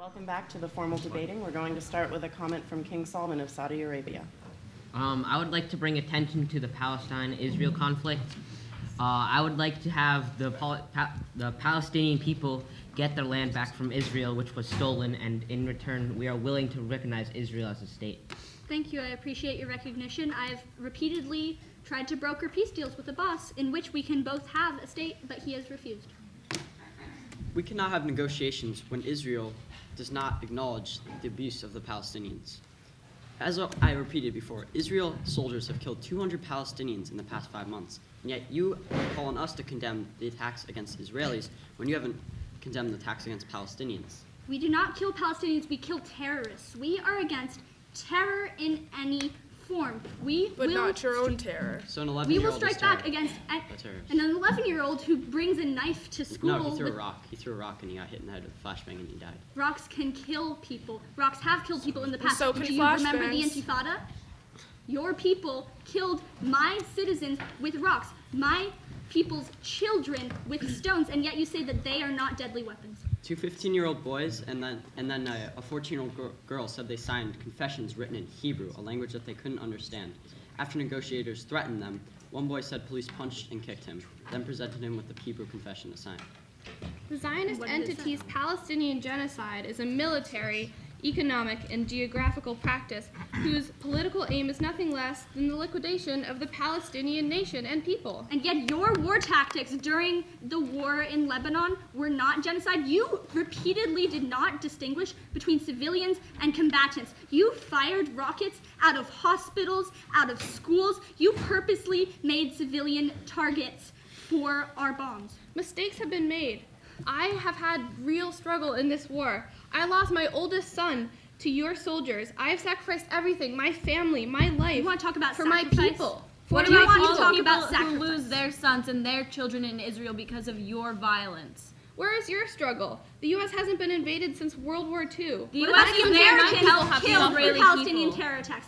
Welcome back to the formal debating. We're going to start with a comment from King Salman of Saudi Arabia. I would like to bring attention to the Palestine-Israel conflict. I would like to have the Palestinian people get their land back from Israel, which was stolen, and in return, we are willing to recognize Israel as a state. Thank you. I appreciate your recognition. I've repeatedly tried to broker peace deals with Abbas in which we can both have a state, but he has refused. We cannot have negotiations when Israel does not acknowledge the abuse of the Palestinians. As I repeated before, Israel soldiers have killed 200 Palestinians in the past 5 months, and yet you call on us to condemn the attacks against Israelis when you haven't condemned the attacks against Palestinians. We do not kill Palestinians, we kill terrorists. We are against terror in any form. But not your own terror. So an 11-year-old We will strike back against an 11-year-old who brings a knife to school. No, he threw a rock. He threw a rock and he got hit in the head with a flashbang and he died. Rocks can kill people. Rocks have killed people in the past. So can Do you remember the flashbangs. Intifada? Your people killed my citizens with rocks, my people's children with stones, and yet you say that they are not deadly weapons. 2 15-year-old boys and then a 14-year-old girl said they signed confessions written in Hebrew, a language that they couldn't understand. After negotiators threatened them, one boy said police punched and kicked him, then presented him with the Hebrew confession to sign. The Zionist What did it say? entity's Palestinian genocide is a military, economic, and geographical practice whose political aim is nothing less than the liquidation of the Palestinian nation and people. And yet your war tactics during the war in Lebanon were not genocide. You repeatedly did not distinguish between civilians and combatants. You fired rockets out of hospitals, out of schools. You purposely made civilian targets for our bombs. Mistakes have been made. I have had real struggle in this war. I lost my oldest son to your soldiers. I have sacrificed everything, my family, my life, You want to talk about for sacrifice? my people. What What do you about want all to talk the about people who sacrifice? lose their sons and their children in Israel because of your violence? Where is your struggle? The U.S. hasn't been invaded since World War II. The What U.S. about is the there to Americans help killed for Israeli Palestinian people. terror attacks?